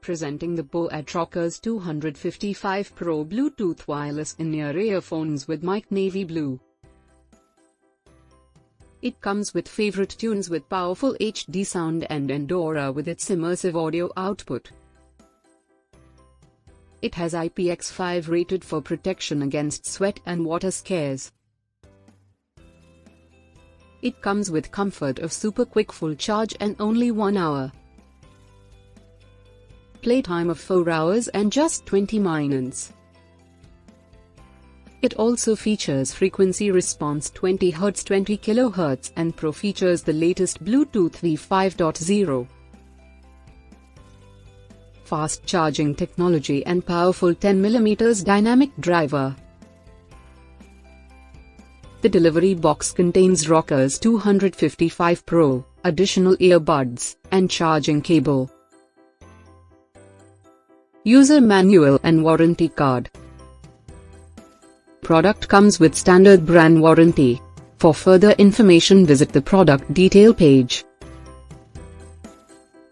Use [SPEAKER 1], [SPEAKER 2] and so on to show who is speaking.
[SPEAKER 1] Presenting the boAt Rockerz 255 Pro Bluetooth wireless in-ear earphones with mic navy blue. It comes with favorite tunes with powerful HD sound and Endora with its immersive audio output. It has IPX5 rated for protection against sweat and water scares. It comes with comfort of super quick full charge and only 1 hour. Playtime of 4 hours and just 20 minutes. It also features frequency response 20 Hz 20 kHz and Pro features the latest Bluetooth v5.0. Fast charging technology and powerful 10mm dynamic driver. The delivery box contains Rockerz 255 Pro, additional earbuds, and charging cable. User manual and warranty card. Product comes with standard brand warranty. For further information visit the product detail page.